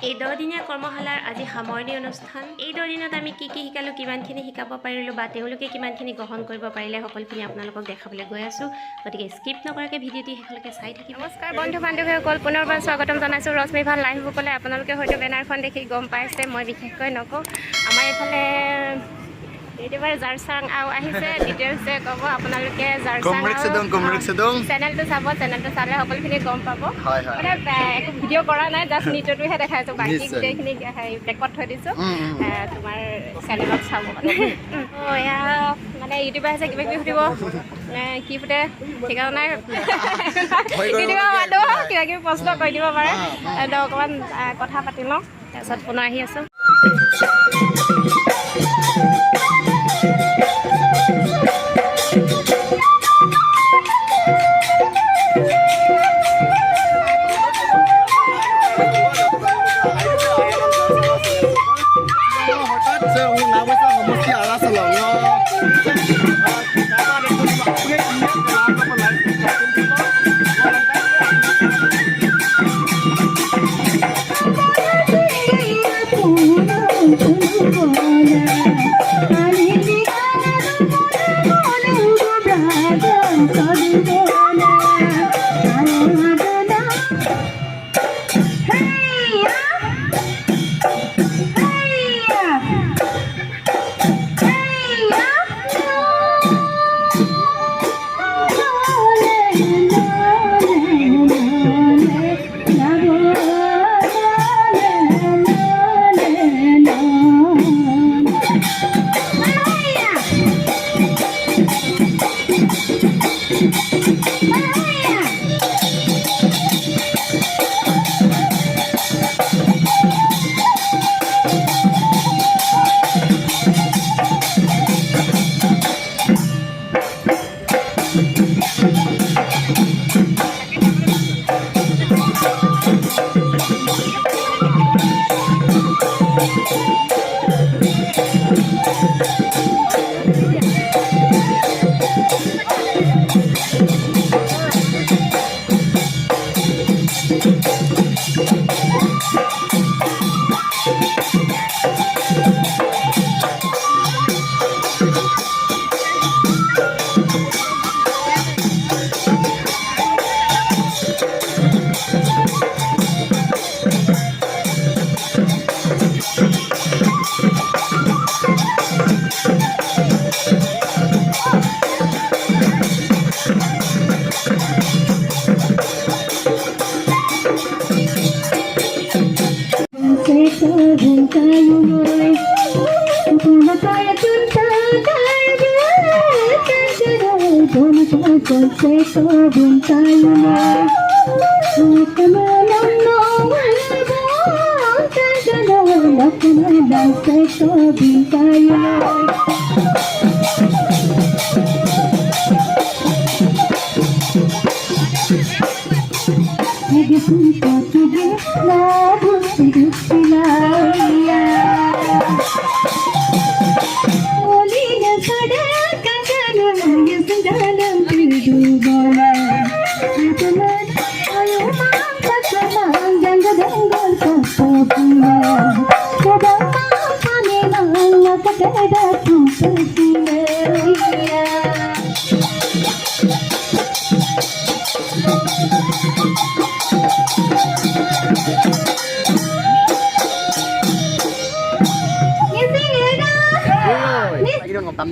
এই 10 দিনীয়া কৰ্মশালাৰ আজি সামৰণি অনুষ্ঠান। এই 10 দিনত আমি কি শিকালো, কিমানখিনি শিকাব পাৰিলোঁ বা তেওঁলোকে কিমানখিনি গ্ৰহণ কৰিব পাৰিলে সকলোখিনি আপোনালোকক দেখাবলৈ গৈ আছোঁ। গতিকে স্কিপ নকৰাকৈ ভিডিঅ'টি শেষলৈকে চাই থাকিব। নমস্কাৰ বন্ধু বান্ধৱীসকল, পুনৰবাৰ স্বাগতম জনাইছোঁ ৰশ্মিভা লাইভ বুকলৈ। আপোনালোকে হয়তো বেনাৰখন দেখি গম পাইছে, মই বিশেষকৈ নকওঁ। আমাৰ এইফালে একেবাৰে জাৰচাং আও আহিছে, ডিটেইলছে ক'ব আপোনালোকে। জাৰচাং চেনেলটো চাব, চেনেলটো চালে সকলোখিনি গম পাব। মানে একো ভিডিঅ' কৰা নাই, জাষ্ট নিটটোহে দেখাইছোঁ, বাকী গোটেইখিনি বেকত থৈ দিছোঁ। তোমাৰ চেনেলত চাব মানে। এয়া মানে ইউটিউব আহিছে, কিবা কিবি সুধিব, কি ফুটে ঠিকানা নাই। ইউটিউবৰ মানুহ কিবা কিবি প্ৰশ্ন কৰি দিব পাৰে, অকণমান কথা পাতি লওঁ, তাৰপিছত পুনৰ আহি আছোঁ।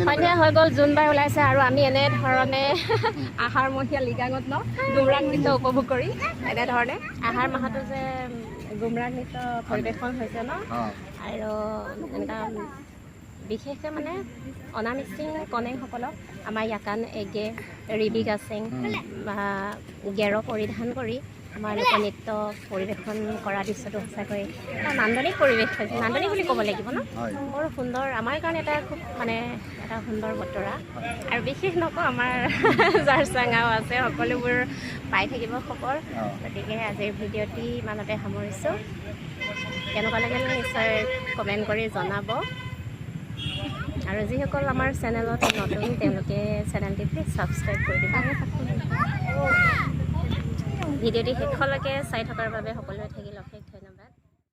সন্ধিয়া হৈ গ'ল, জোনবাই ওলাইছে আৰু আমি এনেধৰণে আহাৰমহীয়া লিগাঙত গুমৰাগ নৃত্য উপভোগ কৰি এনেধৰণে আহাৰ মাহতো যে গুমৰাগ নৃত্য পৰিৱেশন হৈছে ন। আৰু এনেকুৱা বিশেষকৈ মানে অনামিচিং কনেংসকলক আমাৰ ইয়াকান এগে ৰিবি গাচিং বা গেৰ পৰিধান কৰি আমাৰ লোকনৃত্য পৰিৱেশন কৰা দৃশ্যটো সঁচাকৈ এটা নান্দনিক পৰিৱেশ হৈছে, নান্দনিক বুলি ক'ব লাগিব ন। বৰ সুন্দৰ, আমাৰ কাৰণে এটা খুব মানে এটা সুন্দৰ বতৰা। আৰু বিশেষ নকওঁ, আমাৰ জাৰচাঙাও আছে, সকলোবোৰ পাই থাকিব খবৰ। গতিকে আজিৰ ভিডিঅ'টি ইমানতে সামৰিছোঁ। কেনেকুৱা লাগিল নিশ্চয় কমেণ্ট কৰি জনাব। আৰু যিসকল আমাৰ চেনেলত নতুন তেওঁলোকে চেনেলটি প্লিজ ছাবস্ক্ৰাইব কৰি দিব। ভিডিঅ'টি শেষলৈকে চাই থকাৰ বাবে সকলোৱে থাকিল অশেষ